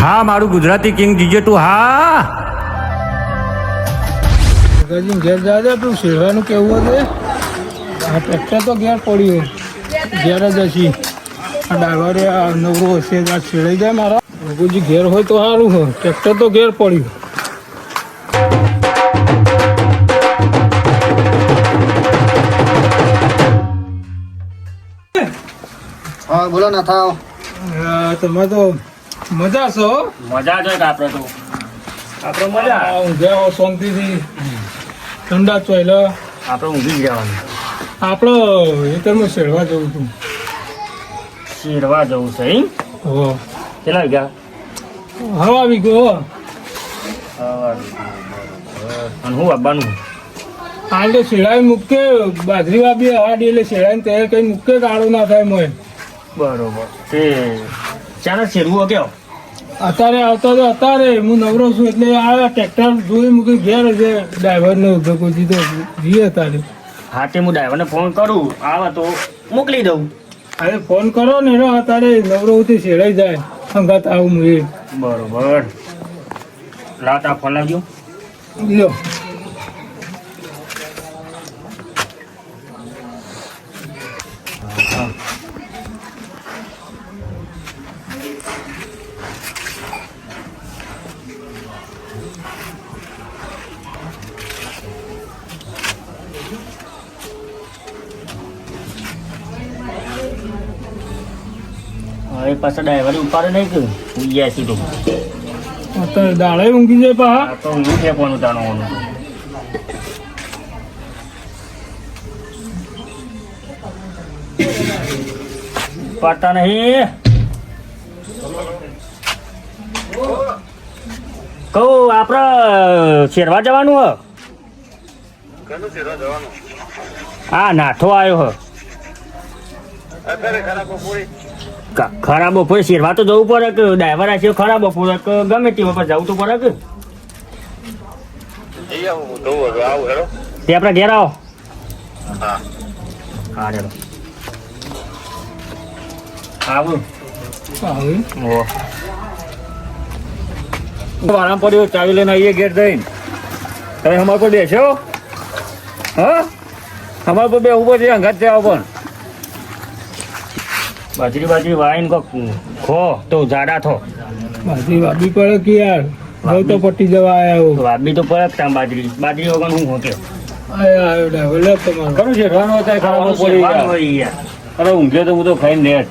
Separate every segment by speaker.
Speaker 1: હા મારું Gujarati king GJ તું હા
Speaker 2: ઘેર જા તું શેરવાનું કેવું છે આ ટ્રેક્ટર તો ઘેર પડ્યું ઘેર જ હશી આ ડાયવરે નવરો હશે આ છેડાઈ જાય મારા રઘુજી ઘેર હોય તો સારું હોય ટ્રેક્ટર તો ઘેર પડ્યું.
Speaker 3: હા બોલો ના થાવ.
Speaker 2: તમે તો મજા છો.
Speaker 1: મજા છે કે આપણે મજા
Speaker 2: ઊંઘ્યા શાંતિથી ઠંડા ચોયલા
Speaker 1: આપણે ઊંઘી જ જવાનું.
Speaker 2: આપણે ખેતરમાં શેરવા જવું હતું.
Speaker 1: શેરવા જવું છે એમ?
Speaker 2: હો
Speaker 1: કેટલા ગયા?
Speaker 2: હવા આવી ગયો.
Speaker 1: અને હું આવવાનું?
Speaker 2: આ તો શેડાઈ મૂકે બાજરી વાપી હાડી એટલે શેડાઈને તૈયાર કઈ મૂકે કાળો ના થાય મોય.
Speaker 1: બરોબર તે ચાલો શેરવું કેવો?
Speaker 2: અત્યારે આવતા તો અત્યારે હું નવરો છું એટલે આ ટ્રેક્ટર જોઈ મૂકી ઘેર છે ડ્રાઈવરને ભગવતી તો જઈએ અત્યારે.
Speaker 1: હા તે હું ડ્રાઈવરને ફોન કરું આવે તો મોકલી દઉં.
Speaker 2: અરે ફોન કરો ને એનો અત્યારે નવરો ઉથી શેડાઈ જાય સંગાત આવું હું એ.
Speaker 1: બરોબર લાવ તા ફોન લાવજો.
Speaker 2: લ્યો
Speaker 1: હવે પાછા ડ્રાઈવર ઉપાડે નહીં કે હું ગયા છું તો
Speaker 2: અત્યારે દાડે ઊંઘી જાય પા.
Speaker 1: આ તો હું ફેંકવાનું જાણવાનું. પાડતા નહીં કહું આપણે શેરવા જવાનું હ. હા નાઠો આવ્યો હ. ખરાબ બપોરે શેરવા તો જવું પડે કે ડ્રાઈવર આ છે ખરાબ બપોરે કે ગમે તે વખત જવું તો પડે કે તે આપણે ઘેર આવો. હા રેડો આવું આરામ પડ્યો ચાવી લઈને આવીએ ઘેર જઈને. તમે અમારા પર બેસો હા અમારા પર બે ઉભો છે અંગાત છે આવો પણ બાજરી વાઈને કોક ખો તો જાડા થો.
Speaker 2: બાજરી વાપી પડે કે યાર હવે તો પટી જવા આવ્યા
Speaker 1: વાબી તો પડે જ તામ બાજરી વગર હું હોત્યો
Speaker 2: આવ્યો ડ્રાઈવર લે તમારો
Speaker 1: કરું છે રન હોતા ખરાબ પડી ગયા. અરે ઊંઘ્યો તો હું તો ખાઈને નેટ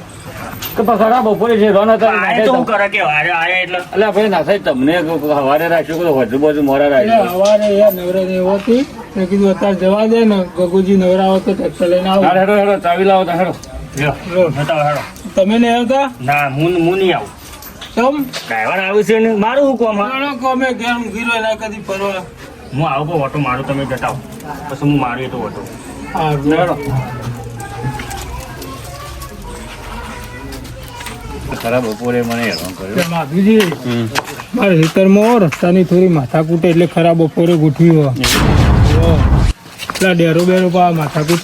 Speaker 1: કે ખરાબ બપોરે છે રન હતા તો કરે કે આયા એટલે ભાઈ ના થાય તમને સવારે રાખ્યું કે વધુ બધું મોડા રાખ્યું.
Speaker 2: સવારે યાર નવરા ને એવો હતી મેં કીધું અત્યારે જવા દે ને ગગુજી નવરા આવો તો ટ્રેક્ટર લઈને આવો.
Speaker 1: હેડો હેડો ચાવી લાવો તા હેડો હેડો.
Speaker 2: તમે નહીં આવતા
Speaker 1: ના હું નહીં આવું.
Speaker 2: તમ
Speaker 1: ડ્રાઈવર આવ્યું છે ને મારું હું કોમ
Speaker 2: અમે ઘેર ઊંઘી રહ્યો એના કદી ફરવા.
Speaker 1: હું આવું કહું ઓટો મારું તમે જતાવો પછી હું મારું તો ઓટો
Speaker 2: હા
Speaker 1: હેડો. ખરાબ બપોરે મને હેરાન કર્યો.
Speaker 2: માધુજી મારે ખેતરમાં રસ્તાની થોડી માથાકૂટ એટલે ખરાબ બપોરે ગોઠવી હોય એટલા ડેરો બેરો પા માથાકૂટ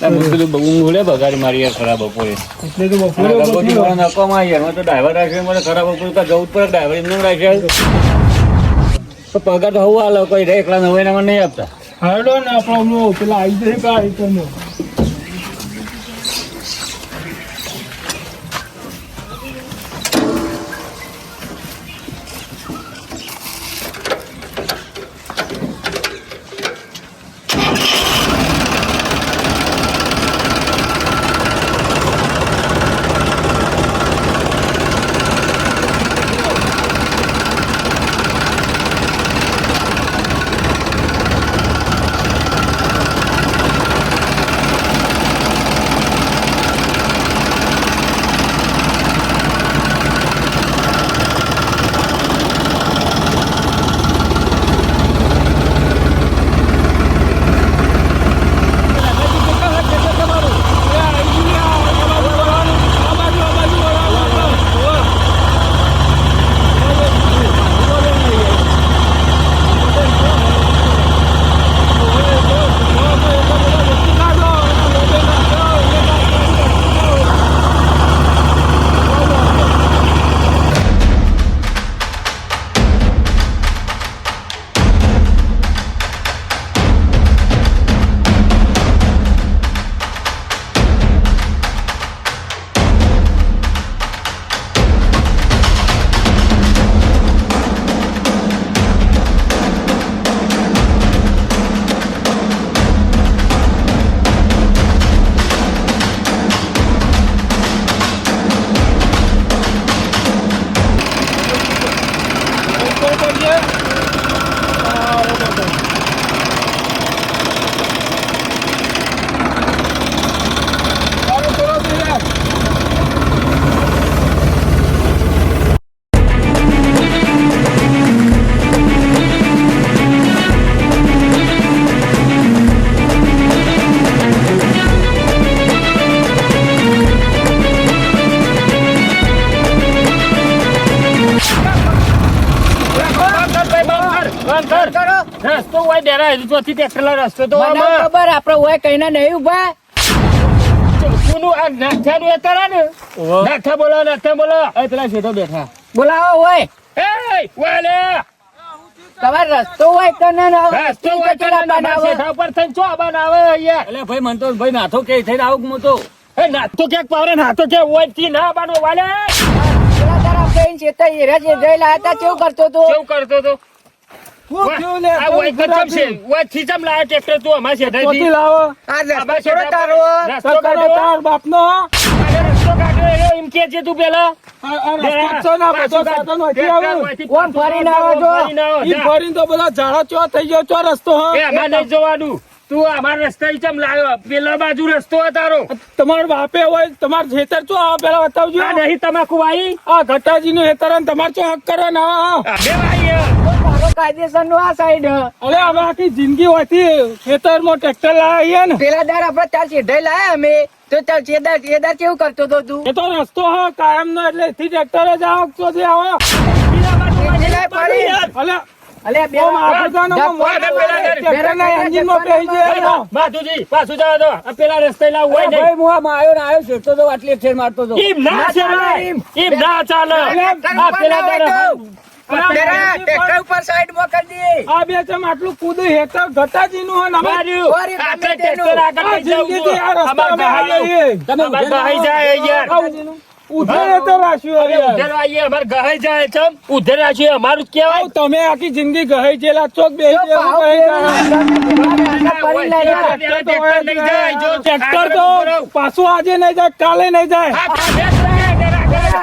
Speaker 1: બગાડી મારી યાર ખરાબ બપોરે
Speaker 2: એટલે તો બપોરે ગોઠવી હોય.
Speaker 1: નકોમાં યાર મને તો ડ્રાઈવર રાખ્યો મને ખરાબ બપોરે જવું જ પડે ડ્રાઈવર એમને રાખ્યા તો પગાર તો હવા આલો કોઈ એકલા નવાઈના મને નહીં આપતા.
Speaker 2: હાડો ને આપણો પેલા આવી જશે કા ખેતરમાં.
Speaker 1: ઓય ડેરા હજુ ચોથી ટ્રેક્ટર લા રસ્તો તો
Speaker 4: મને ખબર આપણે ઓય કઈના નહીં ઉભા
Speaker 1: કોનું આ નાઠાનું એ તારા ને નાઠા બોલો એ પેલા શેઠો બેઠા
Speaker 4: બોલાવો ઓય
Speaker 1: એ ઓય લે
Speaker 4: તમારો રસ્તો હોય તો ને
Speaker 1: રસ્તો હોય તો ના શેઠા ઉપર થઈને ચો બનાવે અહીંયા એટલે ભાઈ મન તો ભાઈ નાથો કે થઈને આવું હું તો એ નાથો કે પાવરે નાથો કે ઓય થી ના બાનો વાલે
Speaker 4: પેલા તારા ફ્રેન્ડ છે તો હીરા જે જઈલા હતા કેવું કરતો તો
Speaker 1: કેવું કરતો તો
Speaker 2: હું થયું લે?
Speaker 1: આ ઓય કચમ છે ઓય થી ચમ લાયો ટ્રેક્ટર તું અમાર શેઠાથી
Speaker 2: ચોથી લાવો
Speaker 4: આ
Speaker 1: અમાર
Speaker 4: રસ્તો
Speaker 1: શેઠા
Speaker 4: તારો
Speaker 1: રસ્તો
Speaker 2: સકરો
Speaker 1: કાઢો
Speaker 2: તાર બાપનો
Speaker 1: રસ્તો કાઢો એમ કે છે તું પેલા
Speaker 2: આ રસ્તો છે ને, આ બધો સાધન હોયથી આવું.
Speaker 4: કોણ ફરીને આવો છો?
Speaker 2: ઈ ફરીને તો બધા ઝાડા ચો થઈ ગયો ચો રસ્તો
Speaker 1: એ અમાર નહીં જોવાનું તું અમાર રસ્તા ચમ લાયો પેલા બાજુ રસ્તો હતો તારો
Speaker 2: તમાર બાપે હોય તમાર ખેતર ચો આ પેલા બતાવજો.
Speaker 1: આ નહીં તમાકુ વાઈ
Speaker 2: આ ઘટાજી નું ખેતર અને તમાર ચો હક કરો ને આ.
Speaker 1: બે વાઈ
Speaker 4: તારો કાયદેસર નું આ સાઈડ
Speaker 2: અરે હવે આખી જિંદગી હોયથી ખેતરમાં ટ્રેક્ટર લાવીએ ને
Speaker 4: પેલા દાર આપણે ચાલ સીધા લાયા અમે તો ચાલ ચેદાર કેવું કરતો તો તું
Speaker 2: એ તો રસ્તો હ કાયમ નો એટલે એથી ટ્રેક્ટર જ આવો ચોથી આવો.
Speaker 4: અલે બે
Speaker 2: ઓમ આગળ જાનો ટ્રેક્ટરના એન્જિનમાં બેસી જાય.
Speaker 1: માધુજી પાછું જવા દો આ પેલા રસ્તે લાવ હોય નહીં
Speaker 4: હું આ માયો ને આવ્યો છે તો આટલી ફેર મારતો તો
Speaker 1: એમ ના ચાલે એમ ના ચાલે આ પેલા તારા
Speaker 4: ટ્રેક્ટર ઉપર સાઈડ માં કરી દે
Speaker 2: આ બે ચમ આટલું કૂદું હેતર ઘટાજી નું હે ને અમે
Speaker 1: માર્યું
Speaker 4: સોરી,
Speaker 1: આ
Speaker 4: ગમે
Speaker 1: ટ્રેક્ટર આગળ
Speaker 2: આ
Speaker 1: લઈ જાઉં
Speaker 2: જિંદગીથી આ રસ્તા
Speaker 1: અમાર
Speaker 2: અમે
Speaker 1: ગહાઈ
Speaker 2: આવીએ.
Speaker 1: અમાર ગહાઈ જાય યાર
Speaker 2: ઉધેર હેતર રાખ્યું હવે યાર.
Speaker 1: ઉધેર આવીએ અમાર ગહાઈ જાય ચમ ઉધેર રાખ્યું અમારું જ કહેવાય
Speaker 2: આવ તમે આખી જિંદગી ગહી જેલા ચોક બે ટ્રેક્ટર તો પાછું આજે નહીં જાય કાલે નહીં જાય.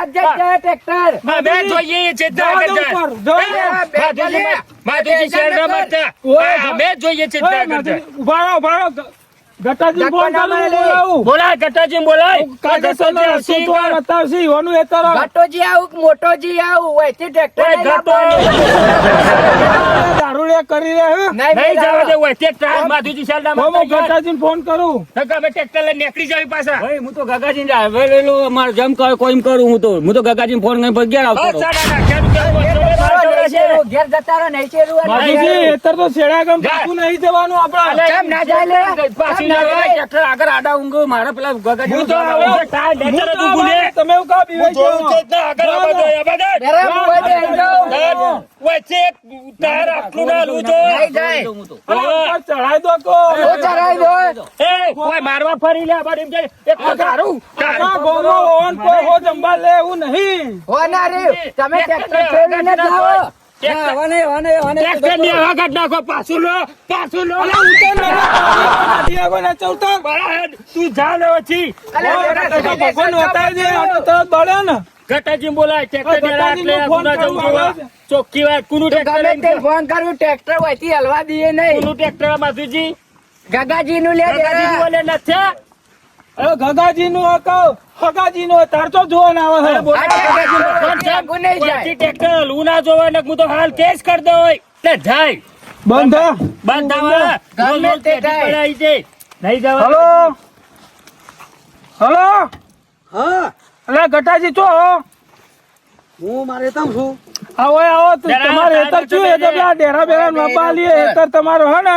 Speaker 4: ટ્રેક્ટર
Speaker 1: અમે જોઈએ છે
Speaker 2: જવા દો ઉપર, જવા દો.
Speaker 1: માધુજી શેરના મારતા અમે જોઈએ છે
Speaker 2: ઉભા રહો. ગટાજી ફોન ચાલુ બોલાવું.
Speaker 1: બોલાય કટાજી બોલાય
Speaker 2: કાયદેસરનો રસ્તો તો આ બતાવશે, ઈવાનું હેતર આ.
Speaker 4: ઘાટોજી આવું કે મોટોજી આવું વહીથી ટ્રેક્ટર
Speaker 1: ઓય
Speaker 4: નહીં
Speaker 1: ઘાટો.
Speaker 4: લાવવાનું.
Speaker 2: દારૂડિયા કરી રહ્યા હે.
Speaker 1: નહીં જવા દે હોય તે ટ્રાય માધુજી શેરના
Speaker 2: હું
Speaker 1: મારતા
Speaker 2: ગટાજીને ફોન કરું.
Speaker 1: અમે ટ્રેક્ટર લઈને નીકળી જાવી પાછા
Speaker 5: ભાઈ હું તો ગગાજી આવે લેલું અમારે જેમ કોઈ કરું હું તો ગગાજી ફોન કરીને પછી ઘેર આવતો રહું.
Speaker 4: ઘેર જતા રહો નહીં શેરું અને
Speaker 2: માધુજી હેતર તો શેડાગમ પાછું નહીં જવાનું આપડા.
Speaker 4: કેમ ના જાય લે?
Speaker 1: પાછી
Speaker 4: કેમ ના
Speaker 1: ના
Speaker 4: જાય?
Speaker 5: ટ્રેક્ટર આગળ આડા ઊંઘ મારે પેલા ગગાજી
Speaker 1: હું તો
Speaker 2: તમે એવું કા બીવાઈ જાઓ?
Speaker 4: ઘરે કોઈ દે જાઓ.
Speaker 1: વચ્ચે એક ટાયર આટલું ના લૂં જો.
Speaker 4: નહીં જાય.
Speaker 2: અલા, ચઢાઈ દો કો.
Speaker 4: હું ચરાઈ દો.
Speaker 1: એ કોઈ મારવા ફરી લે અમારે એમ કે એક તો તારું
Speaker 2: કાકા ગોમો ઓન કોઈ હો જંબા લે એવું નહીં.
Speaker 4: હો ના રે તમે ટ્રેક્ટર ફેરવીને જાઓ.
Speaker 1: ટ્રેક્ટર ની હવા કાઢ નાખો પાછું લો
Speaker 2: અલા, ઉતર ને. કાઢી કોઈને ચૌતર.
Speaker 1: બરાબર. તું જા લે પછી
Speaker 2: ભગવાન વતાવી દે, આ તો તરત બળે ને.
Speaker 1: ગટાજી બોલાય ટ્રેક્ટર
Speaker 2: ગટાજીને
Speaker 1: એટલે
Speaker 2: ફોન
Speaker 1: ગુના જવું
Speaker 2: કરવા
Speaker 1: જોવા. ચોખ્ખી વાત કુનું
Speaker 4: તો
Speaker 1: ટ્રેક્ટર
Speaker 4: ગમે
Speaker 1: લઈને
Speaker 4: તે
Speaker 1: જાઓ.
Speaker 4: ફોન કરવું ટ્રેક્ટર વહીથી હલવા દઈએ નહીં.
Speaker 1: કુનું ટ્રેક્ટર માધુજી
Speaker 4: ગગાજી નું લે
Speaker 1: ગટાજી બોલે નથી
Speaker 2: હવે ગગાજી નું કહો, હગાજી નું તાર તો જોવા આવે છે.
Speaker 4: આ ટ્રેક્ટર આગું નહીં જાય.
Speaker 1: વચ્ચે ટ્રેક્ટર હલવું ના જોવે ને હું તો હાલ કેસ કરી દો એટલે જાય
Speaker 2: બંધ.
Speaker 1: બંધ
Speaker 4: ગમે તે થાય.
Speaker 1: પડાઈ છે નહીં જવા
Speaker 2: હલો હલો. હા અલા ગટાજી ચો
Speaker 3: હું મારે તમ છું.
Speaker 2: આવો આવો
Speaker 1: જરા
Speaker 2: તમારે હેતર
Speaker 1: તારે
Speaker 2: શું
Speaker 1: તો
Speaker 2: હેતર પેલા ડેરા બેરા નપા લીએ હેતર તમારો હે ને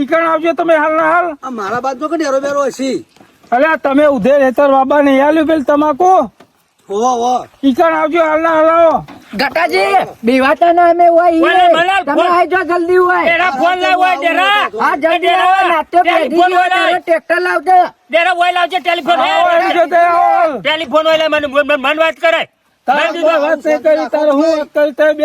Speaker 2: ઈકણ આવજો તમે હાલ ના હાલ.
Speaker 3: આ મારા બાજુ કે ડેરો બેરો હશે.
Speaker 2: અલ્યા તમે ઉધેર હેતર બાબા ને આલ્યું પેલ તમાકુ
Speaker 3: હો
Speaker 2: ઈકણ આવજો હાલ ના હાલ આવો.
Speaker 4: ગટાજી બીવાતા ના અમે હોય ઈ
Speaker 1: બોલે,
Speaker 4: નહીં.
Speaker 1: બોલે,
Speaker 4: તમે
Speaker 1: બોલ.
Speaker 4: આવજો જલ્દી હોય.
Speaker 1: ડેરા ફોન લાવ હોય ડેરા
Speaker 4: હા જલ્દી આવો. નાસ્તો પેઢી
Speaker 1: ફોન
Speaker 4: ગયો,
Speaker 1: હોય
Speaker 4: તારો ટ્રેક્ટર લાવજો.
Speaker 1: ડેરા હોય લાવજે ટેલિફોન
Speaker 2: આવો એની જોડે આવો.
Speaker 1: ટેલિફોન હોય મન વાત કરે
Speaker 2: તારે કોઈ વાત નહીં કરી, તારે હું વાત કરી, તારે બે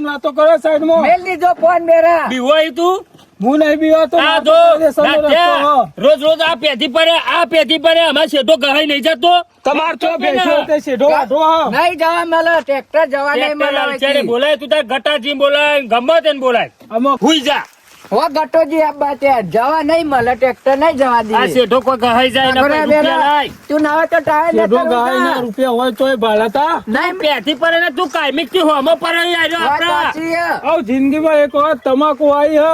Speaker 2: વાતો કરો સાઈડમાં.
Speaker 4: મેલ દીધો ફોન મેરા.
Speaker 1: બી હોય તું
Speaker 2: હું નહીં બીવા તો
Speaker 1: આ
Speaker 2: માથે
Speaker 1: જો
Speaker 2: કાયદેસરનો રસ્તો
Speaker 1: નાટ્યા.
Speaker 2: હો.
Speaker 1: રોજ આ પેથી પડે અમાર શેઠો ગહાઈ નહીં જતો
Speaker 2: તમાર તો બેસ્યો તે સીધો વાઢો હો.
Speaker 4: નહીં જવા મળે ટ્રેક્ટર જવા નહીં મળે
Speaker 1: અત્યારે
Speaker 4: હવે.
Speaker 1: બોલાય તું તાર ગટાજી બોલાય ગમે તેને બોલાય
Speaker 2: આમાં
Speaker 1: હુઈ જા
Speaker 4: હો ગટોજી આબા ત્યાં જવા નહીં મળે ટ્રેક્ટર નહીં જવા
Speaker 1: આ
Speaker 4: દે.
Speaker 1: શેઠો કોઈ ગહાઈ જાય ને કોઈ રૂપિયા લાય
Speaker 4: તું ના હોય તો ટાયર
Speaker 2: સીધો
Speaker 4: લેતા
Speaker 2: ગાય ના
Speaker 4: રહો.
Speaker 2: રૂપિયા હોય તોય ભાડાતા.
Speaker 4: નહીં
Speaker 1: પેથી પડે ને તું કાયમિક થી હોમો પર આવ્યો
Speaker 4: વાત
Speaker 1: આપડા
Speaker 4: સાચી છે.
Speaker 2: આવ જિંદગીમાં એક વાર તમાકુ આવી હ.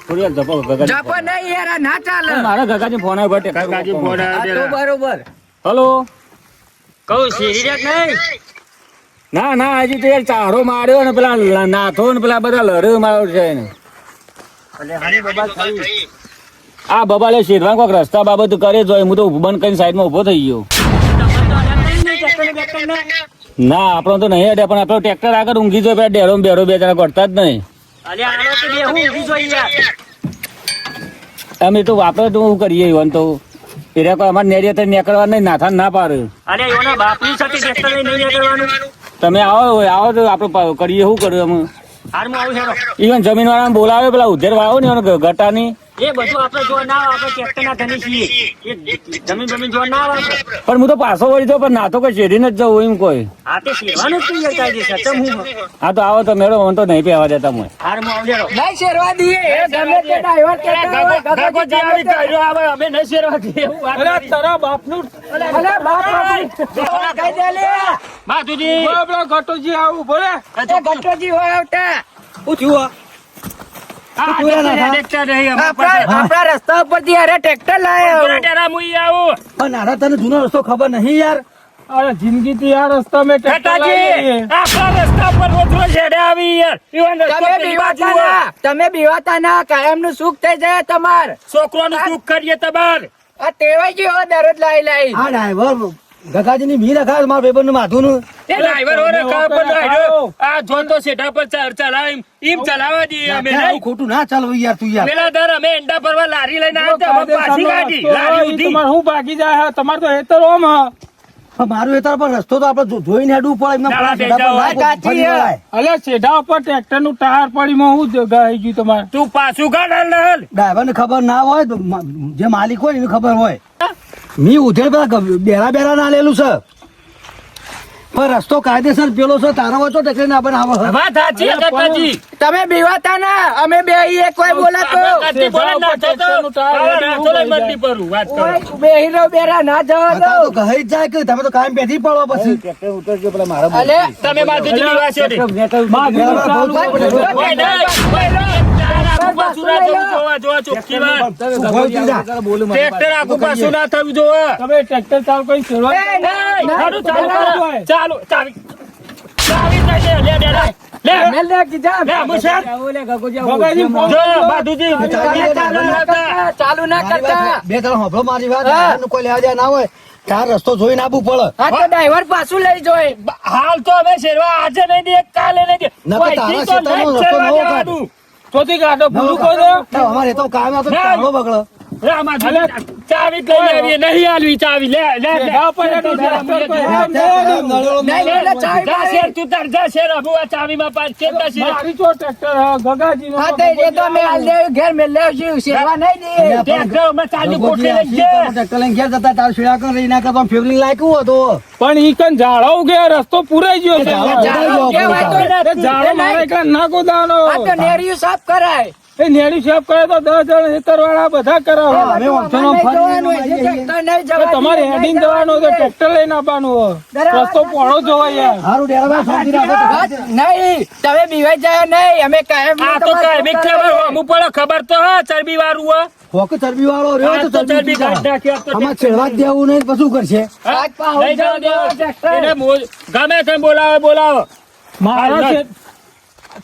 Speaker 5: થોડી વાર જપો ગગાજી
Speaker 4: જપો નહીં યાર આ ના ચાલે.
Speaker 5: મારા ગગાજી ફોન આવ્યો ભાઈ
Speaker 1: કાકાજી ફોન
Speaker 4: આ તો
Speaker 1: આવ્યો
Speaker 4: બરોબર.
Speaker 5: હલો
Speaker 1: કહું શેરી રાખ નહીં
Speaker 5: ના ના હજી તો યાર ચારો માર્યો ને પેલા નાથો ને પેલા બધા લડ્યો માર્યો છે એને. આ બબાલે શેરવા કોક રસ્તા બાબત કરે જોઈએ. હું તો બંધ કરીને સાઈડમાં ઉભો થઈ ગયો. ના આપણો તો નહીં અડે, પણ આપણો ટ્રેક્ટર આગળ ઊંઘી જોઈએ. પેલા ડેરો ને બેરો બે જણા કરતા જ નહીં. અમે તો વાપરે તો શું કરીએ ઈવન તો પેલા કોઈ અમારે નેડિયા તો નીકળવા નહીં, નાથા ના પાડે. તમે આવો તો આપણે કરીએ શું કર્યું અમે. ઈવન જમીન વાળા બોલાવે પેલા ઉધેર વાળો ને ગટાની
Speaker 4: એ બધું આપણે જો ના આપણે ટ્રેક્ટર ના ધણી છીએ. જમીન જો ના આવે
Speaker 5: પણ હું તો પાછો વળી તો પણ ના તો કોઈ શેરીને જ જવું એમ કોઈ.
Speaker 4: આ તે શેરવાનું જ તૈયાર કાઢી છે તમ હું
Speaker 5: હા તો આવો તો મેળો મને તો નહીં પહેવા દેતા હું.
Speaker 4: હાર માં આવજેરો નહીં શેરવા દઈએ એ ગમે તે ડ્રાઈવર આવે અમે નહીં શેરવા દઈએ એવું વાત
Speaker 2: અરે તારા બાપનું
Speaker 4: અલે બાપ કહી દે લે
Speaker 5: બાજુજી
Speaker 2: આપણો ઘટોજી આવું બોલે
Speaker 4: એ ગટોજી હોય આવતા
Speaker 3: શું થયું
Speaker 4: આપણા રસ્તા ઉપરથી અરે ટ્રેક્ટર લાયો
Speaker 3: પણ નાના તને જૂનો રસ્તો ખબર નહીં યાર.
Speaker 2: અરે જિંદગી થી આ રસ્તા મેં ટ્રેક્ટર લાવી.
Speaker 4: તમે બીવાતા ના કાયમ નું સુખ થઈ જાય તમાર
Speaker 5: છોકરાનું સુખ કરીએ તમાર.
Speaker 4: આ ટેવાઈ ગયો દરરોજ લાઈ લાઈ
Speaker 3: આ ડ્રાઈવર ગગાજી ની મી રખા મારા ભાઈબંધ નું માથું નું
Speaker 5: એ ડ્રાઈવર ઓરે ખબર લાગ્યો. આ જોન તો સેટા પર ચલાવ એમ ચલાવવા દઈએ અમે નહીં.
Speaker 3: ખોટું ના ચાલવું યાર તું યાર.
Speaker 5: પેલા દર અમે એંડા પરવા લારી લઈને આવતા અમે પાછી કાઢી લારી ઉધી.
Speaker 2: તમારે શું બાકી જાય તમારે તો હેતર ઓમ હ.
Speaker 3: પણ મારું એ તાર પર રસ્તો તો આપણે જોઈને હેડવું પડે એમને
Speaker 5: ના,
Speaker 3: પેલા
Speaker 5: ના,
Speaker 3: સીધા પર ના ફરી વળાય.
Speaker 2: અલે સેઢા ઉપર ટ્રેક્ટર નું ટાયર પડીમાં હું ગાઈ ગયું તમારે.
Speaker 5: તું પાછું કાઢ હાલ.
Speaker 3: ડ્રાઈવર ને ખબર ના હોય તો જે માલિક હોય એને ખબર હોય. મી ઉધેર પેલા બેરા ના લેલું છે પણ રસ્તો કાયદેસર પેલો છે તારો હોય તો ટેકરી ના પણ આવે.
Speaker 5: વાત સાચી છે કાકાજી.
Speaker 4: તમે બીવાતા ના અમે બે ઈ કોઈ બોલાતો
Speaker 5: કાકાજી બોલે ના થતો. આવા નાખો લઈ મંડી પરું વાત કરો.
Speaker 4: બેહી રહો બેરા ના જવા દો
Speaker 3: તો કહી જ જાય કે તમે તો કાયમ બેઠી પડો પછી.
Speaker 4: અલે
Speaker 5: તમે બાજુથી નિવાસી છો ને? ટ્રેક્ટર આખું પાછું ના થયું જોવે.
Speaker 2: તમે ટ્રેક્ટર ચાલુ કરી શરૂઆત
Speaker 4: એ નહીં,
Speaker 5: ચાલુ ચાલુ ચાવી ચાવી લે લે લે
Speaker 4: મેલ દે કીધા
Speaker 5: લે મુસર
Speaker 2: ગગાજી ફોન
Speaker 5: જો
Speaker 2: કરો.
Speaker 5: બાજુજી
Speaker 4: ચાલુ ના કરતા
Speaker 3: બે ત્રણ હોભળો મારી વાત ડ્રાઈવરનું કોઈ લેવા દેવા ના હોય તાર રસ્તો જોઈને આવવું પડે.
Speaker 4: આ તો ડ્રાઈવર પાછું લઈ જોય
Speaker 5: હાલ તો અમે શેરવા આજે નહીં દે કાલે નહીં દે
Speaker 3: નકર તારા ક્ષેત્રનો રસ્તો નવો કાઢ.
Speaker 2: ચોથી કાઢો ભૂલું કહો દો.
Speaker 3: ના, અમારે તો કાયમ આ તો
Speaker 5: ના.
Speaker 3: ચાલો બગડો.
Speaker 5: ચાવી કઈ લેવી નહીં આલવી ચાવી લે લે લે.
Speaker 2: સેઢા ઉપર હેઠું ટ્રેક્ટર કોઈ હેમ
Speaker 3: નળેલો
Speaker 4: નહીં એટલે ચાવી
Speaker 5: જા શેર તું તાર જા શેર અબુ આ ચાવીમાં પાંચ કેટલા શેર
Speaker 2: મારી તો ટ્રેક્ટર ગગાજી નો
Speaker 4: હા તે એ તો મેં હાલ દે ઘેર મેં લેવ છું સેવા નહીં દે
Speaker 5: ટ્રેક્ટર અમે ચાલી
Speaker 3: રઘુજી
Speaker 5: કોઠે લઈ
Speaker 3: આશી
Speaker 5: ગયા.
Speaker 3: તો ટ્રેક્ટર લઈને ઘેર જતા તાર શેડા કર રહી નાખે પણ ફેવલિંગ લાયકું હતું.
Speaker 2: પણ ઈ કન ઝાડો ઉગે રસ્તો પૂરાઈ ગયો છે.
Speaker 3: ઝાડો
Speaker 4: કેવાય તો
Speaker 2: એ ઝાડો મારે કાન ના ગોદાનો.
Speaker 4: આ તો નેરિયું સાફ કરાય
Speaker 2: એ નેડી સાહેબ કરે તો 10 જણ હેતર વાળા બધા કરાવે.
Speaker 3: અમે વાંચવાનો ફરી
Speaker 4: ટ્રેક્ટર નહીં
Speaker 2: તો તમારે હેડિંગ જવાનું તો ટ્રેક્ટર લઈને આવવાનું હોય. રસ્તો પોળો જોવાય યાર.
Speaker 3: હારું ડેરાભાઈ શાંતિ રાખો.
Speaker 4: નહીં તમે બીવાઈ જાય નહીં અમે કાયમ
Speaker 5: આ તો કાંઈ ખબર અમુક પડે ખબર તો હા ચરબી વાળું હો.
Speaker 3: હોક ચરબી વાળો રહ્યો
Speaker 5: આ
Speaker 3: તો
Speaker 5: તો ચરબી કાઢ નાખ્યો તો
Speaker 3: આમાં છેડવા જ દેવું નહીં તો શું કરશે?
Speaker 5: લઈ જાઓ દેવો. એને ગમે તેમ બોલાવો
Speaker 2: મારા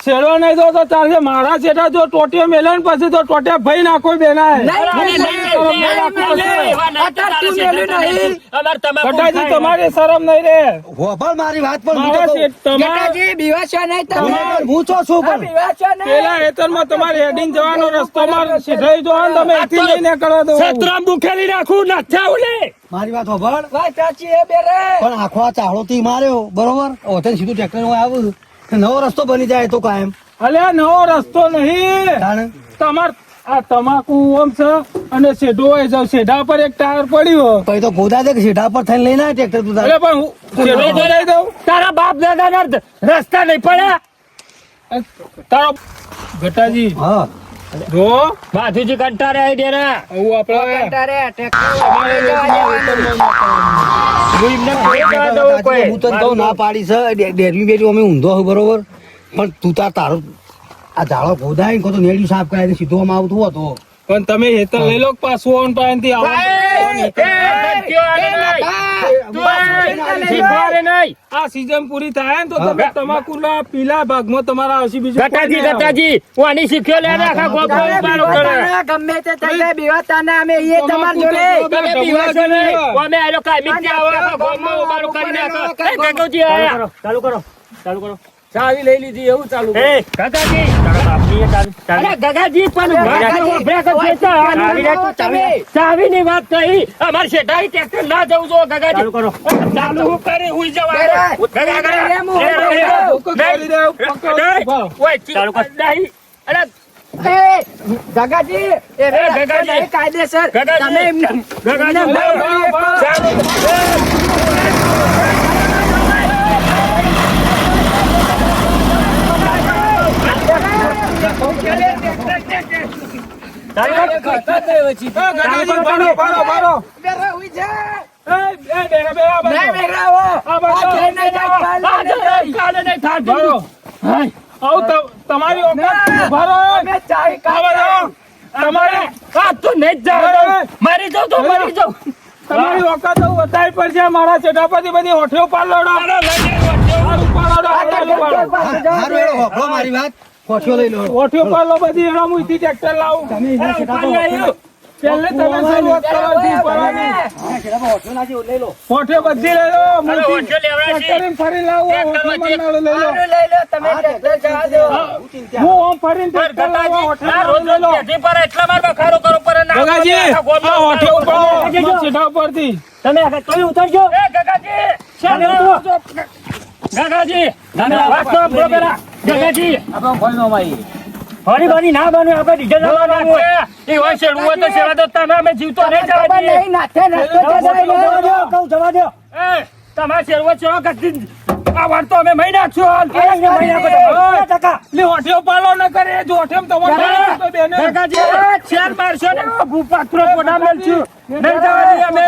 Speaker 2: છેડવા નહીં દો તો ચાલશે. મારા છેડા જો ટોટિયો મેલે ને પછી તો ટોટિયા ભાઈ નાખો બેનાય. ગટાજી તમારી શરમ નહીં રે.
Speaker 3: હોભળ મારી વાત પણ હું તો
Speaker 2: મારા
Speaker 3: કહું.
Speaker 2: શેઠ તમારા
Speaker 4: ગટાજી બીવાશો નહીં તમે
Speaker 3: હું તો છું પણ
Speaker 4: બીવાશો નહીં
Speaker 2: પેલા હેતરમાં તમારે હેડિંગ જવાનો રસ્તો માં સીધાઈ દો ને તમે અહીંથી લઈને કરો દો.
Speaker 5: સતરામ દુખેલી નાખું નથી આવડે.
Speaker 3: મારી વાત હોભળ
Speaker 4: વાત સાચી એ બેરે
Speaker 3: પણ આખો આ ચાહડો થી માર્યો બરોબર ઓથે સીધું ટ્રેક્ટર માં આવ્યું નવો રસ્તો બની જાય તો કાયમ
Speaker 2: અલ્યા નવો રસ્તો નહીં.
Speaker 3: જાણે
Speaker 2: તમાર આ તમાકુ ઓમ છે અને શેઢો હોય જાવ. શેઢા પર એક ટાયર પડ્યું.
Speaker 3: પછી તો ગોદા દે કે સીધા પર થઈને લઈને આવે ટ્રેક્ટર તું તારે.
Speaker 2: અરે પણ હું શેઢો કરાઈ દઉં.
Speaker 5: તારા બાપ દાદા રસ્તા નહીં પડ્યા.
Speaker 2: તારો ગટાજી
Speaker 3: હા
Speaker 2: જો
Speaker 5: બાજુજી કંટારે આવી ડેરા.
Speaker 2: આવું આપડે
Speaker 4: તારે ટ્રેક્ટર
Speaker 5: હું એમને ઘરે જવા દઉં કોઈ.
Speaker 3: હું તને કહું ના પાડી છે ડેરી બેરી અમે ઊંધો હોય બરોબર પણ તું તારો આ ઝાડો ગોદાય ને કહો તો નેડિયું સાફ કરાય સીધો આમ આવતું હતો.
Speaker 2: પણ તમે હેતર લઈ લો પાછું ઓન પાયન થી આવો.
Speaker 5: શીખવાડે નહીં. ભાઈ
Speaker 2: આ સીઝન પૂરી થાય ને તો તમે તમાકુના પીલા ભાગમાં તમારા આવશે બીજું કોઈ
Speaker 5: ગટાજી
Speaker 2: નહીં આવે.
Speaker 5: ગટાજી હું આની શીખ્યો લે આખા ગોપો ઉપાડો કરે
Speaker 4: ગમે તે થઈ જાય બીવાતાને અમે એ તમાર જોડે
Speaker 5: તમે બીવાશો નહીં અમે આલો કાયમી જ આવો આખા ગોપમાં ઉપાડો કરી નાખો એ ગગોજી આયા ચાલુ કરો ચાવી લઈ લીધી એવું ચાલુ એ ગગાજી અરે ગગાજી પણ ચાવી ની વાત કહી અમાર શેઠાઈ ટ્રેક્ટર ના જવું જો ગગાજી ચાલુ કરો ચાલુ કરી હુઈ જવા ચાલુ કર અરે
Speaker 4: ગગાજી
Speaker 5: ગગાજી.
Speaker 4: કાયદેસર
Speaker 5: ગગાજી.
Speaker 4: તમે એમને
Speaker 2: ગગાજી, ભારો, ભારો, ભારો.
Speaker 4: બેરા ઉઈ જા
Speaker 2: બેરા, બેરા,
Speaker 4: નહીં
Speaker 2: બેરા.
Speaker 4: બેરાવો
Speaker 2: આ બાજુ.
Speaker 4: આ જઈને જાય, કાલે નહીં જાય.
Speaker 2: ભારો. આવું તમારી ઓકાત ભારો.
Speaker 4: અમે ચાવી
Speaker 2: આ બાજુ. તમારી
Speaker 5: મારી જાઉં તો મરી જાઉં
Speaker 2: તમારી ઓકાત તો વધારે પડશે મારા ચટાપાથી બધી હોઠીઓ પાડલો
Speaker 3: હારું એનો હોફળો મારી વાત કોઠિયો લઈ લો
Speaker 2: હોઠીઓ પાડલો બધી એનો મુઈથી ટ્રેક્ટર લાવું
Speaker 3: તમે એના છેટા
Speaker 2: પહેલે તમે શરૂઆત કરવાથી પાડવાની. હોઠીઓ બધી લઈ લો મુઈથી ટ્રેક્ટરીને ફરી લાવું હોઠીઓ મનાડો લઈ લો
Speaker 4: સારું લઈ લો તમે ટ્રેક્ટર જવા દો
Speaker 2: હું આમ ફરીને ટ્રેક્ટર લાવું હોઠીઓ લઈ લો
Speaker 5: એટલા માર બખારો કરો પર
Speaker 2: ગગાજી આ હોઠીઓ ઉપર છેટા ઉપરથી
Speaker 5: તમે તમે ઉતરજો એ ગગાજી ગગાજી વાસ્તવ બરોબર ગગાજી આપણો ફળનો માઈ ફરી બની ના બને આપણે ડીઝલ લાવવાનું હોય એ હોય શેડું હોય તો સેવા દો તમે અમે જીવતો નહીં જવા
Speaker 4: ખબર
Speaker 5: દઈએ
Speaker 4: નહીં નાથે નાથે
Speaker 5: જવા દો કહું જવા દો એ તમારે શેરવો ચેવો કદી આ વાર તો અમે મહી નાખશું હાલ ટકા
Speaker 2: લે હોઠીઓ પાલો ન કરે જો હોઠીઓ તમારે બેને
Speaker 5: ગગાજી શેર મારશો ને ભૂપાત્રો પોડા મેલશું નહીં જવા દઈએ અમે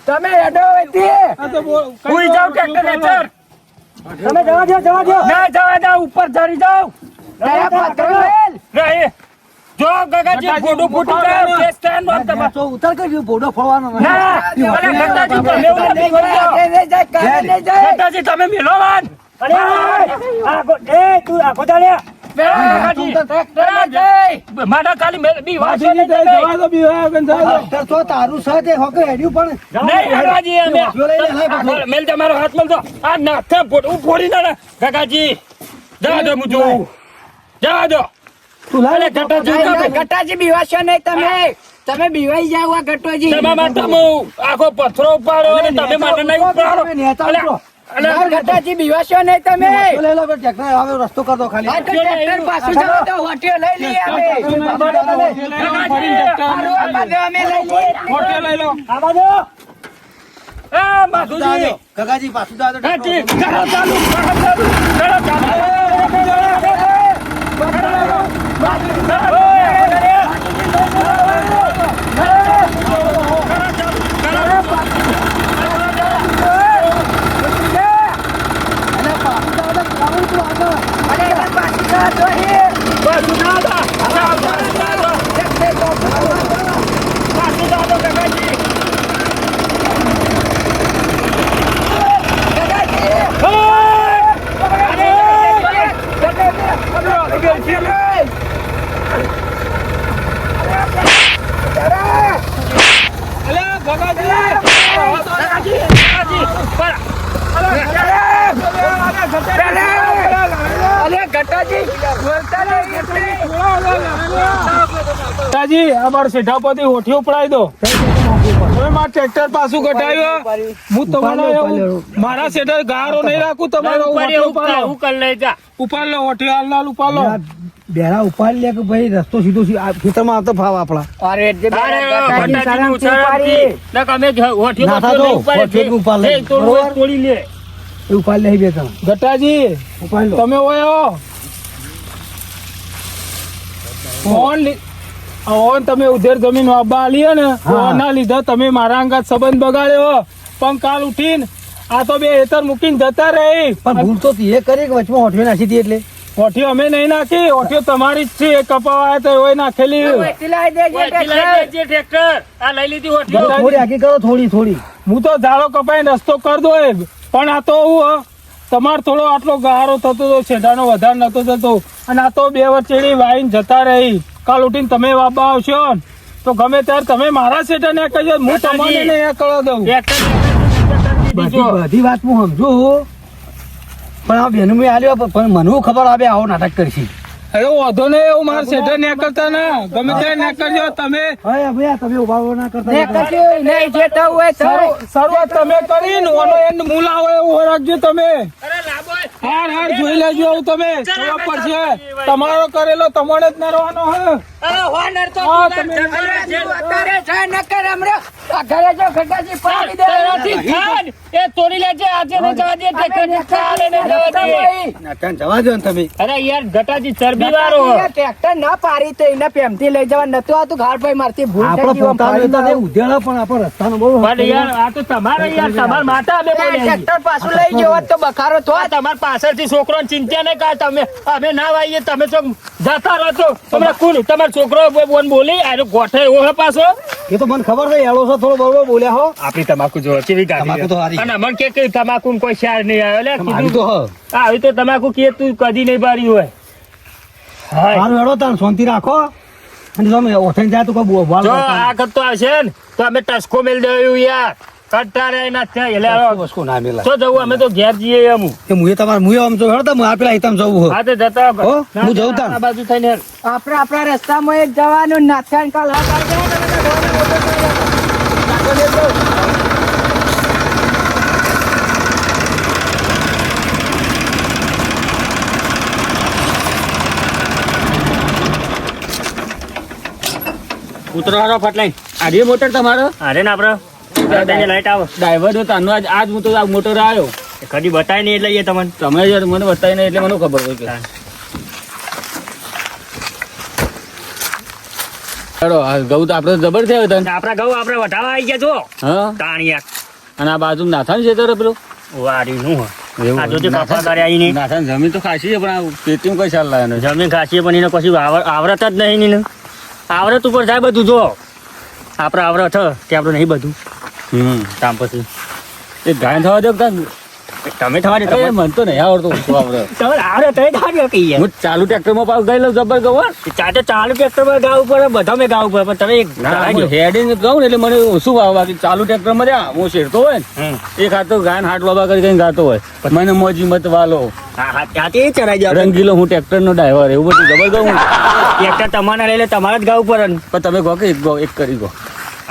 Speaker 4: તમે હેડો હતી
Speaker 2: આ તો બોલ
Speaker 5: હુઈ જાવ ટ્રેક્ટર નેચર તમે જવા દો ના જવા દો ઉપર ચડી જાવ
Speaker 4: દયા પાત્ર મેલ
Speaker 5: નહીં જો ગગાજી ફોટો ફૂટી જાય કે સ્ટેન્ડ પર તમે
Speaker 3: તો ઉતર કરજો બોડો ફળવાનો નહીં.
Speaker 5: ના અરે ગગાજી તમે એવું નથી કરજો
Speaker 4: નહીં જાય કાલે નહીં જાય
Speaker 5: ગગાજી તમે મેલો વાન અરે આ એ તું આ ગોદાળિયા ગગાજી
Speaker 4: ટ્રેક્ટર જાય
Speaker 5: મારા ખાલી બી વાસો
Speaker 2: વાસી
Speaker 5: નહીં
Speaker 2: જવા દો બીવા ગન જવા દો
Speaker 3: તો તારું સાથે હોકે હેડ્યું પણ
Speaker 5: નહીં ગગાજી અમે
Speaker 3: હોઠીઓ લઈ લે, લાય પાછો.
Speaker 5: મેલ તમારો હાથ મેલજો આ નાથે ફોટો ફોડી ના ગગાજી જવા દો હું જોઉં જવા દો અરે ગટાજી
Speaker 4: ગટાજી બીવાશો નહીં તમે તમે બીવાઈ જાવ આ ગટોજી
Speaker 5: તમારા માટે હું આખો પથ્થરો ઉપાડ્યો અને તમે માટે નહીં ઉપાડો
Speaker 3: તમે નેતા ઉતરો.
Speaker 4: ગટાજી બીવાશો નહીં તમે
Speaker 3: હોઠીઓ લઈ લો, ટ્રેક્ટર આવે રસ્તો કર દો
Speaker 4: આ
Speaker 3: ખાલી
Speaker 4: તો ટ્રેક્ટર પાછું જવા દો હોટીઓ લઈ લઈએ અમે સારું, આ બાજુ અમે લઈ લઈએ
Speaker 2: હોઠીઓ લઈ લો
Speaker 5: આ બાજુ એ માધુજી
Speaker 3: ગગાજી પાછું જવા દો,
Speaker 5: હા,
Speaker 3: ટ્રેક્ટર
Speaker 5: ઠીક. ચાલો, ચાલો, ચાલો,
Speaker 4: અરે એના પાછું જવા દો હે.
Speaker 5: પાછું ના દો. પાછું ના દો, ગગાજી.
Speaker 2: અલ્યા ગગાજી
Speaker 5: ગગાજી, પર.
Speaker 4: અરે ગટાજી બોલતા નહીં એટલે.
Speaker 2: તાજી અમાર સેઠાપતિ હોઠીઓ પડાવી દો હવે મારા ટ્રેક્ટર પાછું કઢાવ્યો હું તમારો એવું મારા સેઠા ગારો નહીં રાખું તમારો હોઠીઓ પાડો
Speaker 5: હું કરી લઈ જા.
Speaker 2: ઉપાડ લો હોઠીઓ હાલ ઉપાડ લો
Speaker 3: બેરા ઉપાડી લે કે ભાઈ રસ્તો સીધો આ ખેતરમાં આવતો ભાવ આપણા
Speaker 4: અરે જે
Speaker 5: અરે,
Speaker 4: ગટાજી
Speaker 5: ગટાજીનું
Speaker 4: શરમથી
Speaker 5: ઉછાળાથી.
Speaker 4: ઉપાડી.
Speaker 5: નક અમે હોઠીઓ
Speaker 3: ના
Speaker 5: બોઠીઓ
Speaker 3: થતો,
Speaker 5: નહીં ઉપાડે.
Speaker 3: હોઠીઓ જ ઉપાડ લે.
Speaker 5: એ તોડવું હોય તો તોડી લે.
Speaker 3: એ ઉપાડી લે બે ત્રણ
Speaker 2: ગટાજી
Speaker 3: ઉપાડી લો
Speaker 2: તમે ઓય આવો ઓન તમે ઉધેર જમીન વાપવા આલી ને ના લીધા તમે મારા અંગાત સંબંધ બગાડ્યો પણ કાલ ઉઠીને આ તો બે હેતર મૂકીને જતા રહી
Speaker 3: પણ ભૂલ તો એ કરી કે વચમાં હોઠીઓ નાખી હતી એટલે
Speaker 2: હોઠીઓ અમે નહીં નાખી હોઠીઓ તમારી જ છે એ કપાવા તો હોય નાખેલી
Speaker 4: વેચી લાવી દેજે
Speaker 5: વેચી લઈ
Speaker 4: ટ્રેક્ટર.
Speaker 5: દેજે ટ્રેક્ટર. આ લઈ લીધી હોઠીઓ.
Speaker 3: થોડી આગી કરો થોડી થોડી
Speaker 2: હું તો ઝાડો કપાઈને રસ્તો કર દો એ પણ આ તો હું તમારે થોડો આટલો ગહારો થતો હતો, છેડાનો વધારે નતો થતો, અને આ તો 2 વચ્ચેની વાઈન જતા રહી. કાલ ઉઠીને તમે વાપા આવશો ને તો ગમે ત્યારે તમે મારા સેટા ને કહેજો, હું તમને ને કરો દઉં.
Speaker 3: બધી વાત હું સમજુ, પણ આ બેનું મેં આલ્યો, પણ મને ખબર આવે આવો નાટક કરશી.
Speaker 2: અરે વાંધો નહીં, એવું મારા સેટા ને કરતા ના, ગમે ત્યારે ને કરજો તમે.
Speaker 3: હવે ભૈયા તમે ઉભા ઉભા ના કરતા.
Speaker 4: નહીં જે થવું હોય થવું.
Speaker 2: શરૂઆત તમે કરીને ઓનો એન્ડ મૂલા હોય એવું રાખજો તમે. હાર હાર જોઈ લેજો આવું તમે, ખબર પડશે તમારો કરેલો તમારે જ નરવાનો હે. હા, તમે
Speaker 4: અત્યારે જાય ન કર હમણાં. આ ઘરે જો ગગાજી પાડી દે.
Speaker 5: એ તોડી લેજે, આજે ને જવા દે, કાલે ને જવા દે.
Speaker 3: નાટક જવા દો ને તમે.
Speaker 5: અરે યાર ગટાજી ચરબી વાળો
Speaker 4: ટ્રેક્ટર ના પાડી તો એને પેમથી લઈ જવા નતું આવતું. ઘાટ ભાઈ મારથી ભૂલ થઈ
Speaker 3: આપણો
Speaker 4: ગઈ.
Speaker 3: પોતાનો તો નહીં ઉધેડા, પણ આપણો રસ્તાનો બહુ
Speaker 5: પણ યાર આ તો તમારે યાર તમાર માતા અમે બોલ્યા છીએ.
Speaker 4: ટ્રેક્ટર પાછું લઈ જવો તો બખારો
Speaker 5: તો આ તમાર પાછળથી છોકરોને ચિંતા નહીં કા તમે અમે ના વાઈએ તમે તો જતા રહો છો. તમને કોણ તમારો છોકરો બોન બોલી આ ગોઠે એવો હે પાછો.
Speaker 3: એ તો મને ખબર છે, એળો છો થોડો બરોબર બોલ્યા હો.
Speaker 5: આપણી તમાકુ જો કેવી
Speaker 3: તમાકુ તો હારી.
Speaker 5: અને અમન કે તમાકુ કોઈ શાર નહીં આવ્યો લે
Speaker 3: મારી તો હ.
Speaker 5: આવી તો તમાકુ કે તું કદી નહીં બારી હોય. હા
Speaker 3: મારું એળો તાર શાંતિ રાખો, અને તમે ઓઠાઈ જાય તો કોઈ બોલ
Speaker 5: જો આ કરતો આવશે ને તો અમે ટસકો મેલ દેવું યાર. કંટાળે ના થાય એટલે
Speaker 3: વસ્તુ ના મેલા.
Speaker 5: તો જવું અમે તો ઘેર જઈએ એમ.
Speaker 3: કે મુએ તમારે મુએ આમ જો હેડતા હું આપેલા હિતમ જવું હો.
Speaker 5: હા તો જતા
Speaker 3: હો, હું જઉં તાન.
Speaker 5: આ બાજુ થઈને
Speaker 4: આપણે આપણા રસ્તામાં એક જવાનું નાથાન કાલ
Speaker 1: ઉતરવાનો ફટલાઈ. આજે મોટર તમારો?
Speaker 5: અરે ને આપડે લાઈટ આવો
Speaker 1: ડ્રાઈવર તો તાનો આજ હું તો આ મોટર આવ્યો.
Speaker 5: કદી બતાય નહીં એટલે એ તમને
Speaker 1: તમે યાર મને બતાવી નહીં એટલે મને ખબર હોય કે ચાલો આ ઘઉં તો આપડે જબર થયો તને.
Speaker 5: આપડા ઘઉં આપડે વટાવા આવી ગયા છો
Speaker 1: હા,
Speaker 5: તાણિયા
Speaker 1: અને આ બાજુ નાથાન છે તો પેલું
Speaker 5: વાડી નું
Speaker 1: એવું.
Speaker 5: આ જોજે કપા કરે આવી નહીં
Speaker 1: નાથાન જમીન તો ખાસી છે પણ આ પેટીમાં કઈ ચાલ લાવે
Speaker 5: જમીન ખાસી પણ એને કશું આવરત જ નહીં ને. આવરત ઉપર જાય બધું જો આપડે આવરત કે આપડે નહીં બધું કામ પછી
Speaker 1: એ ગાય થવા દો તાન.
Speaker 5: તમે થવા દે
Speaker 1: અરે
Speaker 5: તમે
Speaker 1: મને તો નહીં આવડતું શું આવડે.
Speaker 5: તમે આવડે તો ધાર્યો કે યાર
Speaker 1: હું ચાલુ ટ્રેક્ટરમાં પાસ ગઈ લઉં જબર ગવા.
Speaker 5: ચાતે ચાલુ ટ્રેક્ટર પર ગાવ ઉપર બધા મેં ગાવ ઉપર પણ તમે એક ગાજો.
Speaker 1: હેડીને ગાઉં ને એટલે મને ઓછું ભાવ બાકી ચાલુ ટ્રેક્ટરમાં જ્યાં હું શેરતો હોય ને એ ખાતો ગાયન હાટ બાબા કરી કઈ ગાતો હોય મને મોજી મત વાલો
Speaker 5: હા હા ત્યાંથી એ ચરાઈ જાવ
Speaker 1: રંગીલો હું ટ્રેક્ટરનો ડ્રાઈવર એવું બધું જબર ગાઉં.
Speaker 5: ટ્રેક્ટર તમારે લઈ લે તમારે જ ગાવ ઉપર
Speaker 1: પણ તમે કહો કે એક કરી ગો.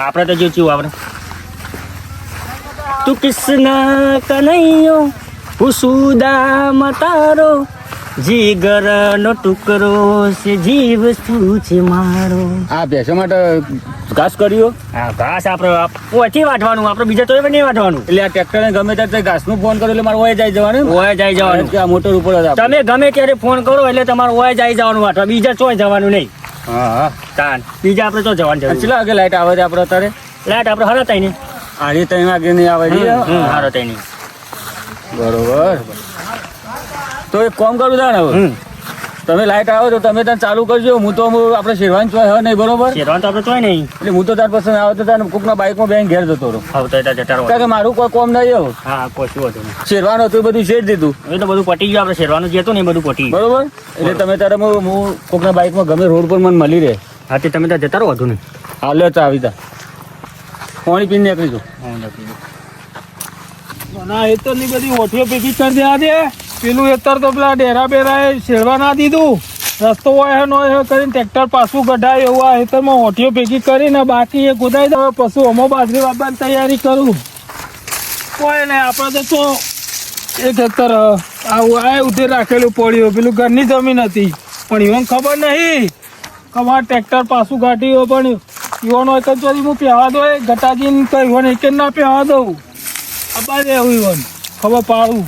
Speaker 5: આપણે તો જો ચીવું આપણે તું કિસના કનૈયો હુસુદામ તારો જીગરનો ટુકડો છે જીવ શું છે મારો.
Speaker 1: આ ભેંસો માટે ઘાસ કર્યો
Speaker 5: હા ઘાસ આપણે ઓછી વાટવાનું આપણે બીજા તો નહીં વાટવાનું.
Speaker 1: એટલે આ ટ્રેક્ટરને ગમે ત્યારે ઘાસનું ફોન કર્યો એટલે મારે ઓય જાય જવાનું.
Speaker 5: ઓય જાય જવાનું
Speaker 1: કે આ મોટર ઉપર જ આપણે.
Speaker 5: તમે ગમે ત્યારે ફોન કરો એટલે તમારે ઓય જાય જવાનું વાટવા બીજા ચોય જવાનું નહીં.
Speaker 1: હા હા.
Speaker 5: તાન બીજા આપણે તો જવાનું છે.
Speaker 1: કેટલા વાગે લાઈટ આવે છે આપણે અત્યારે?
Speaker 5: લાઈટ આપણે હરતાય નહીં.
Speaker 1: આજે 3 વાગે નહીં આવે છે.
Speaker 5: હરતાય નહીં.
Speaker 1: બરોબર. તો એક કામ કરું તાણ હવે તમે લાઈટ આવો તો તમે ત્યાં ચાલુ કરજો. હું તો આપણે શેરવાની ચોય હવે નહીં બરોબર.
Speaker 5: શેરવાનું તો આપણે ચોય નહીં.
Speaker 1: એટલે હું તો તાર પસંદ આવે તો તાર કોકના બાઈકમાં બેન ઘેર જતો રહું.
Speaker 5: હવે તો જતા રહો.
Speaker 1: કારણ કે મારું કોઈ કોમ નહીં એવું.
Speaker 5: હા કશું હતું નહીં.
Speaker 1: શેરવાનું હતું એ બધું શેર દીધું
Speaker 5: એ તો બધું પટી ગયું આપણે શેરવાનું જે હતું ને એ બધું પટી ગયું.
Speaker 1: બરોબર. એટલે તમે તારે હું કોકના બાઈકમાં ગમે રોડ પર મને મળી રહે.
Speaker 5: હા તે તમે ત્યાં જતા રહો હતું ને.
Speaker 1: હાલ્યો તો આવી તા પાણી પીને નીકળી જાઉં.
Speaker 2: ના એ તો ની બધી ઓઠીઓ ભેગી કરી દેવા દે. પેલું એતર તો પેલા ડેરા બેરા શેરવા ના દીધું. રસ્તો હોય નો કરીને ટ્રેક્ટર પાછું કઢાય એવું આ હેતરમાં ઓઠીઓ ભેગી કરીને બાકી એ ગોદાઈ દે. પશુ અમો બાજરી વાપવાની તૈયારી કરું. કોઈ ને આપણે તો એક હેતર આવું આ ઉધે રાખેલું પડ્યું. પેલું ઘરની જમીન હતી પણ ઈવન ખબર નહીં કે મારે ટ્રેક્ટર પાછું કાઢ્યું પણ ઈવોનો એક જ ચોરી હું પહેવા દો ગટાજીને તો ઈવન એક જ ના પહેવા દઉં. અબાજ એવું ઈવન ખબર પાડું.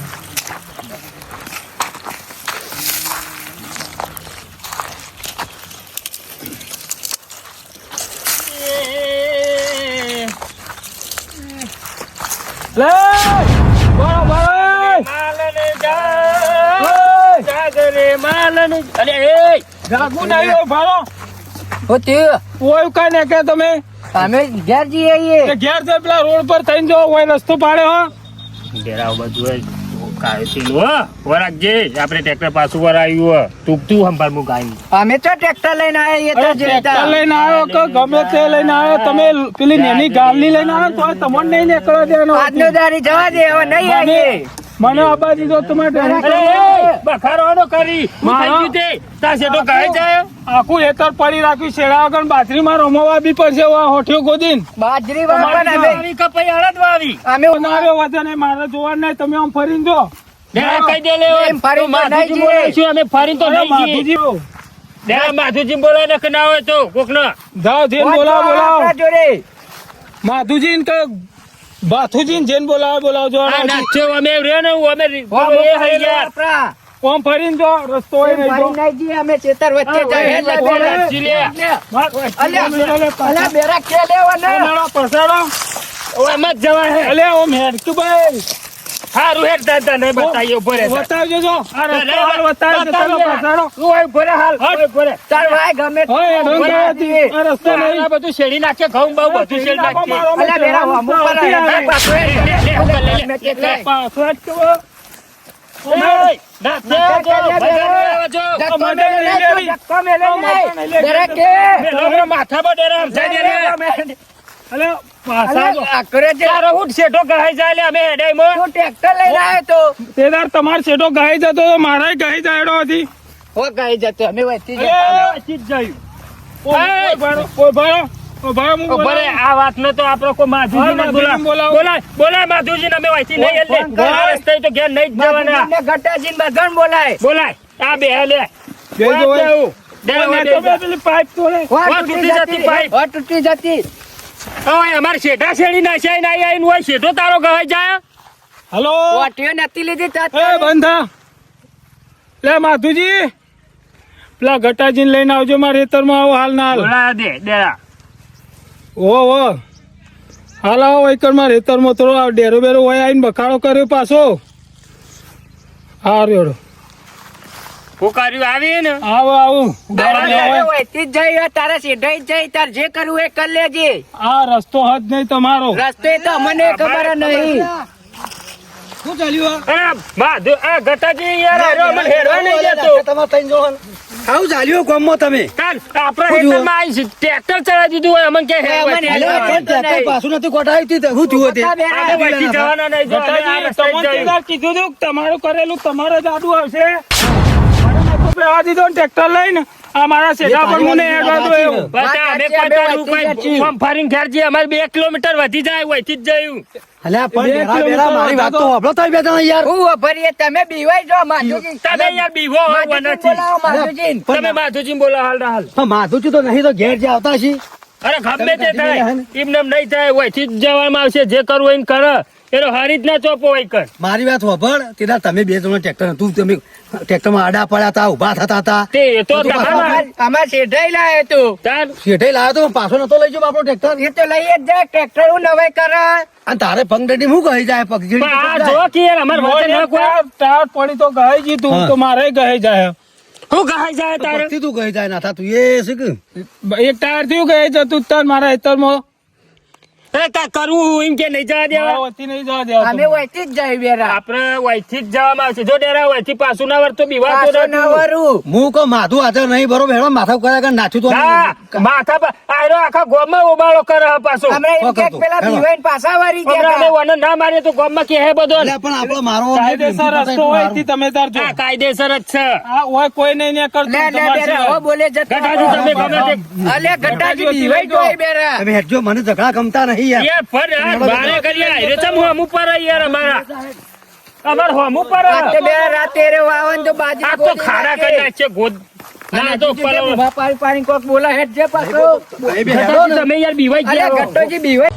Speaker 2: લે બરોબર જાગું નહીં હોય ભાડો હોય કઈ ને કે તમે
Speaker 4: અમે ઘેર જઈએ
Speaker 2: કે ઘેર છે પેલા રોડ પર થઈને જો હોય રસ્તો પાડે હો
Speaker 5: ડેરા બધું વરાગજે આપણે ટ્રેક્ટર પાછું વરાયું તું સંભાળ હું ગાય
Speaker 4: અમે તો ટ્રેક્ટર લઈને આવ્યા
Speaker 2: અરે ટ્રેક્ટર લઈને આવ્યો કે ગમે તે લઈને આવ્યો, તમે પેલી નેની ગામની લઈને આવ્યો તો તમને નહીં નીકળવા દેવાનો.
Speaker 4: આજનો દારી જવા દે, હવે નહીં આવીએ.
Speaker 2: મને આબા દીધો તમારે
Speaker 5: બખારો કરી
Speaker 2: આખું હેતર પડી રાખ્યું શેડા વગર બાજરીમાં રમવા બી પડશે હોઠિયો ગોદીન
Speaker 4: બાજરી વાવવાના અમે.
Speaker 5: કપાઈ હળદ વાવી
Speaker 4: અમે
Speaker 2: બનાવ્યો વજન એ મારે જોવા નહીં, તમે આમ ફરીને જો
Speaker 5: ડેરા કઈ દે લે
Speaker 4: એમ ફરીને તો
Speaker 5: માધુજી
Speaker 4: નહીં
Speaker 5: બોલાવીશું અમે ફરીને તો નહીં જઈએ.
Speaker 2: માધુજી
Speaker 5: ડેરા માધુજી બોલાય ને કે ના હોય તો કોક ના
Speaker 2: જાઓ જઈને બોલાવો
Speaker 4: આપણા જોડે
Speaker 2: માધુજી કે બાથુજી જઈને બોલાવજો.
Speaker 5: નાચ્યો અમે રે ને અમે એ હઈ ગયા
Speaker 4: આપણા
Speaker 2: આમ ફરીને જો રસ્તો હોય નહીં જો.
Speaker 4: ફરી નહીં જઈએ અમે ખેતર વચ્ચે જઈએ. એટલે બેરા.
Speaker 5: નાચી લે.
Speaker 4: અલ્યા બેરા કે લેવાના.
Speaker 2: તમારો પસાડો
Speaker 5: એમ જ જવા હે
Speaker 2: અલે ઓમ હેડકું ભાઈ
Speaker 5: હારું હેડ દાદા નહીં બતાવ્યો ભરે
Speaker 2: બતાવજો જો આ રસ્તો હાલ બતાવજો તમે પસાડો.
Speaker 5: ભરે હાલ ભરે
Speaker 4: ચાલ ભાઈ ગમે તે.
Speaker 2: ઓય રંગાવતી આ રસ્તો નહીં.
Speaker 5: આ બધું શેડી નાખે ઘઉં બહુ બધું શેડી નાખે
Speaker 4: અલ્યા બેરા હમું પર આવ્યા. પાછો એ. ગમે તે થાય.
Speaker 2: પાછો જ કેવો?
Speaker 4: ધક્કો મેલે નહીં, ધક્કો મેલે નહીં. બેરા કે.
Speaker 5: માથા પર ડેરા સમજાય દે લે.
Speaker 2: અલે પાછા જો.
Speaker 4: અલ્યા આકરે જે
Speaker 5: તારો હું શેઠો ગહાઈ જાય લે અમે હેડાઈમાં.
Speaker 4: તું ટ્રેક્ટર લઈને આવ્યો તો
Speaker 2: તેદાર તમાર શેઠો ગાઈ જતો તો મારાય ગાઈ જાયડો હતી.
Speaker 4: હો ગાઈ જતો અમે વચ્ચે
Speaker 2: અલે,
Speaker 4: જતા.
Speaker 5: વાંચી જ જયું.
Speaker 2: ઓય ભારો, ઓય ભારો, ઓય ભારો, હું
Speaker 5: ભરે
Speaker 2: બોલાવું.
Speaker 5: આ વાત નો તો આપડે કોઈ માધુજી
Speaker 2: હા, માધુજીને બોલાવો.
Speaker 5: બોલાય માધુજી ને અમે વાંચી નહીં એટલે
Speaker 4: ફોન કરો.
Speaker 5: આ રસ્તે તો ઘેર નહીં જ જવાના.
Speaker 4: માધુજીને ગટાજીને બધાને બોલાય.
Speaker 5: બોલાય આ બે લે
Speaker 2: બેજો હોય.
Speaker 5: ડેરા
Speaker 2: ઓય,
Speaker 5: વાળે
Speaker 2: તો બે પેલી પાઇપ તોડે.
Speaker 4: હો
Speaker 5: તૂટી જતી પાઇપ.
Speaker 4: હો તૂટી જતી.
Speaker 5: હવે અમારે શેઠા શેડી નાશાઈ ના આવીને હોય શેઠો તારો ગવાઈ જાય.
Speaker 2: હલો
Speaker 4: વાટીઓ નથી લીધી તાત.
Speaker 2: એ બંધા લે માધુજી પેલા ગટાજીને લઈને આવજો મારા ખેતરમાં આવો હાલ ના હાલ.
Speaker 5: બોલાય દે ડેરા.
Speaker 2: ઓ હાલ આવો એકર મારા ખેતરમાં થોડો આ ડેરો બેરો હોય આવીને બખાડો કર્યો પાછો. હા રેડો
Speaker 5: ફુકાર્યું આવી ને
Speaker 2: આવો આવું
Speaker 4: તારે વહેતી જ જઈ હોય, તારે સીધાઈ જ જઈ. તારે જે કરવું એ કરી લેજે.
Speaker 2: આ રસ્તો હદ નહીં તમારો.
Speaker 4: રસ્તો એ તો અમને ખબર નહીં.
Speaker 3: શું ચાલ્યું
Speaker 5: અરે માધુ આ ગટાજી યાર આરો મને હેડવા નહીં જતો.
Speaker 3: તમારે ત્રણ જોવાનું આવું ચાલ્યું ગામમાં તમે
Speaker 5: કાલ આપણા હેતરમાં આવીને ટ્રેક્ટર ચલાવી દીધું હોય અમને કે
Speaker 4: અમને
Speaker 3: અલે,
Speaker 4: હેડવા
Speaker 3: પણ ટ્રેક્ટર પાછું નથી કોટાયું તી, શું થયું તે?
Speaker 5: આપણે વચ્ચે જવાના નહીં જો અમે આ
Speaker 2: ગટાજી,
Speaker 5: રસ્તે જ
Speaker 2: તમને
Speaker 5: જયું.
Speaker 2: તેદાર કીધું તું કે તમારું કરેલું તમારે જ આડું આવશે. મારે નહોતું પહેવા દીધો ને ટ્રેક્ટર લઈને આ મારા શેઠા પર મને હેડવા દો એવું.
Speaker 5: બટા અમે કોઈ તારું કોઈ ફોર્મ ફરીને ઘેર જઈએ. અમારે 2 કિલોમીટર વધી જાય વહીથી જ જયું.
Speaker 3: અલ્યા, પણ
Speaker 2: બે
Speaker 3: બેરા બેરા મારી વાત તો સાંભળો તમે બે જણા યાર.
Speaker 4: હું વાપરીએ તમે બીવાઈ જો માધુજી.
Speaker 5: તમે યાર બીવો હોય
Speaker 4: માધુજીને
Speaker 5: નથી.
Speaker 4: બોલાવો, માધુજીને.
Speaker 5: તમે માધુજી બોલો હાલ ના હાલ.
Speaker 3: પણ માધુજી તો નહીં તો ઘેર જે આવતા છે.
Speaker 5: અરે ગમે તે થાય એમને એમ નહીં થાય વહીથી જ જવામાં આવશે. જે કરવું હોય એને કરે. એનો હારી જ ના ચોપો હોય કર.
Speaker 3: મારી વાત સાંભળ, તેદાર તમે બે જણા ટ્રેક્ટર હતું, તમે ટ્રેક્ટરમાં આડા પડ્યા હતા, ઉભા થતા હતા.
Speaker 5: તે એ તો તમારા
Speaker 4: અમાર શેઠાઈ લાયો તું.
Speaker 5: તાર
Speaker 3: શેઠે લાવ્યો તો પણ પાછો નતો લઈ જાવ આપણો ટ્રેક્ટર.
Speaker 4: એ તો લઈ જ જાય. ટ્રેક્ટર હું નવાઈ કરે.
Speaker 3: અને તારે પગડડી શું કહી જાય પગ
Speaker 5: પણ આ જો કે યાર અમાર વચ્ચે ન કોઈ
Speaker 2: ટાર પડી તો ગઈ જી તું
Speaker 3: હા.
Speaker 2: તો મારે ગઈ જાય.
Speaker 5: હું ગહાઈ જાય તારે.
Speaker 3: પગથી તું કહી જાય ના તું એ શીખ.
Speaker 2: એક ટાયર થયું ગઈ જતું તાર મારા હેતરમાં
Speaker 5: એ કા કરવું એમ કે નહીં જવા દેવા.
Speaker 2: વતી નહીં જવા દેવા
Speaker 4: અમે વહીથી જ જઈ બેરા.
Speaker 5: આપણે વહીથી જ જવામાં આવશે. જો ડેરા વહીથી પાછું ના વળતો બીવાતો
Speaker 4: પાછો
Speaker 5: નથી.
Speaker 4: ન વરું.
Speaker 3: હું કહું માધુ હાજર નહીં બરોબર હેડો માથા કર્યા કે નાખ્યું તો
Speaker 5: ના, માથા પર આયરો આખા ગામમાં ઉબાળો કરે છે પાછો.
Speaker 4: હમણાં એમ કે
Speaker 3: વખતો.
Speaker 4: પેલા
Speaker 3: હેલો.
Speaker 4: બીવાઈને પાછા વળી
Speaker 5: હમણાં અમે
Speaker 4: ગયા.
Speaker 5: વને ના મારીએ તો ગામમાં કહે બધો.
Speaker 3: એટલે પણ આપણો મારો
Speaker 2: કાયદેસર રસ્તો હોય થી તમે તાર જો
Speaker 5: આ કાયદેસર જ છે.
Speaker 2: આ હોય કોઈ નહીં ને કરતું
Speaker 4: લે લે
Speaker 2: તમારે
Speaker 4: બેરા
Speaker 2: છે.
Speaker 4: હો બોલે જતો.
Speaker 5: ગટાજી તમે ગમે તે
Speaker 4: અલે ગટાજી બીવાઈ જોઈ બેરા.
Speaker 3: તમે હેડજો મને ઝઘડા ગમતા નહીં યાર.
Speaker 5: યાર ફર યાર બારે કરી આયરો ચમ હમ ઉપર યાર અમારા. અમાર હમ ઉપર
Speaker 4: રાતે બેરા રાતે રે વાવન તો બાજી
Speaker 5: આ તો ખાડા કરી નાખશે ગોદ. ના તો ઉપર
Speaker 4: પાણી કોક બોલા હેડ જે પાછો.
Speaker 3: એ બે હેડો ને.
Speaker 5: તમે યાર બીવાઈ
Speaker 4: અલે
Speaker 5: ગયા.
Speaker 4: ગટ્ટોજી બીવાઈ